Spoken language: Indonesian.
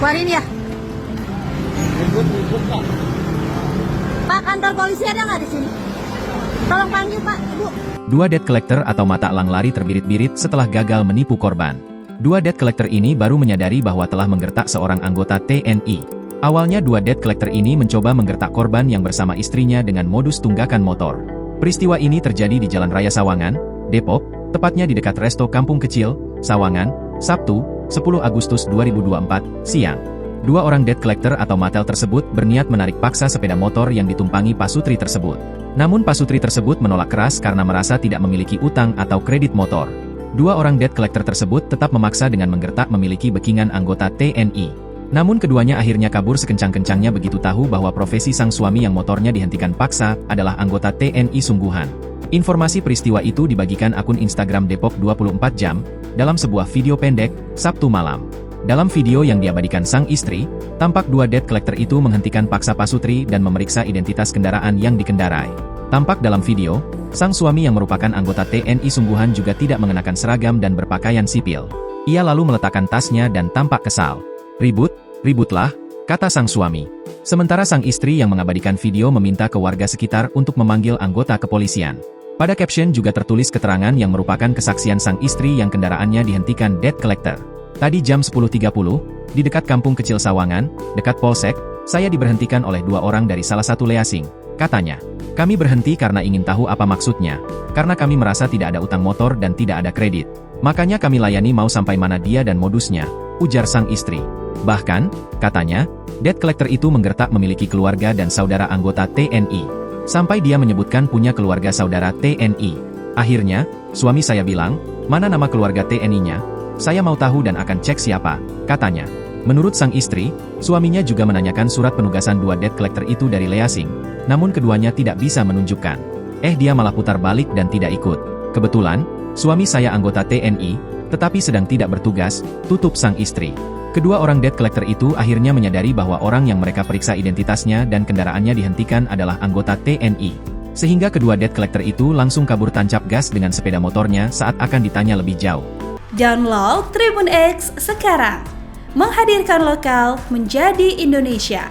Keluarin ya. Ribut Pak. Pak, kantor polisi ada nggak di sini? Tolong panggil Pak, Ibu. Dua debt collector atau mata elang lari terbirit-birit setelah gagal menipu korban. Dua debt collector ini baru menyadari bahwa telah menggertak seorang anggota TNI. Awalnya dua debt collector ini mencoba menggertak korban yang bersama istrinya dengan modus tunggakan motor. Peristiwa ini terjadi di Jalan Raya Sawangan, Depok, tepatnya di dekat Resto Kampung Kecil, Sawangan, Sabtu, 10 Agustus 2024, siang. Dua orang debt collector atau matel tersebut berniat menarik paksa sepeda motor yang ditumpangi pasutri tersebut. Namun pasutri tersebut menolak keras karena merasa tidak memiliki utang atau kredit motor. Dua orang debt collector tersebut tetap memaksa dengan menggertak memiliki backingan anggota TNI. Namun keduanya akhirnya kabur sekencang-kencangnya begitu tahu bahwa profesi sang suami yang motornya dihentikan paksa adalah anggota TNI sungguhan. Informasi peristiwa itu dibagikan akun Instagram Depok 24 jam, dalam sebuah video pendek, Sabtu malam. Dalam video yang diabadikan sang istri, tampak dua debt collector itu menghentikan paksa pasutri dan memeriksa identitas kendaraan yang dikendarai. Tampak dalam video, sang suami yang merupakan anggota TNI sungguhan juga tidak mengenakan seragam dan berpakaian sipil. Ia lalu meletakkan tasnya dan tampak kesal. Ributlah, kata sang suami. Sementara sang istri yang mengabadikan video meminta ke warga sekitar untuk memanggil anggota kepolisian. Pada caption juga tertulis keterangan yang merupakan kesaksian sang istri yang kendaraannya dihentikan debt collector. Tadi jam 10.30, di dekat kampung kecil Sawangan, dekat Polsek, saya diberhentikan oleh dua orang dari salah satu leasing, katanya. Kami berhenti karena ingin tahu apa maksudnya, karena kami merasa tidak ada utang motor dan tidak ada kredit. Makanya kami layani mau sampai mana dia dan modusnya, ujar sang istri. Bahkan, katanya, debt collector itu menggertak memiliki keluarga dan saudara anggota TNI. Sampai dia menyebutkan punya keluarga saudara TNI. Akhirnya, suami saya bilang, mana nama keluarga TNI-nya? Saya mau tahu dan akan cek siapa, katanya. Menurut sang istri, suaminya juga menanyakan surat penugasan dua debt collector itu dari leasing. Namun keduanya tidak bisa menunjukkan. Dia malah putar balik dan tidak ikut. Kebetulan, suami saya anggota TNI, tetapi sedang tidak bertugas, tutup sang istri. Kedua orang debt collector itu akhirnya menyadari bahwa orang yang mereka periksa identitasnya dan kendaraannya dihentikan adalah anggota TNI. Sehingga kedua debt collector itu langsung kabur tancap gas dengan sepeda motornya saat akan ditanya lebih jauh. Download Tribun X sekarang, menghadirkan lokal menjadi Indonesia.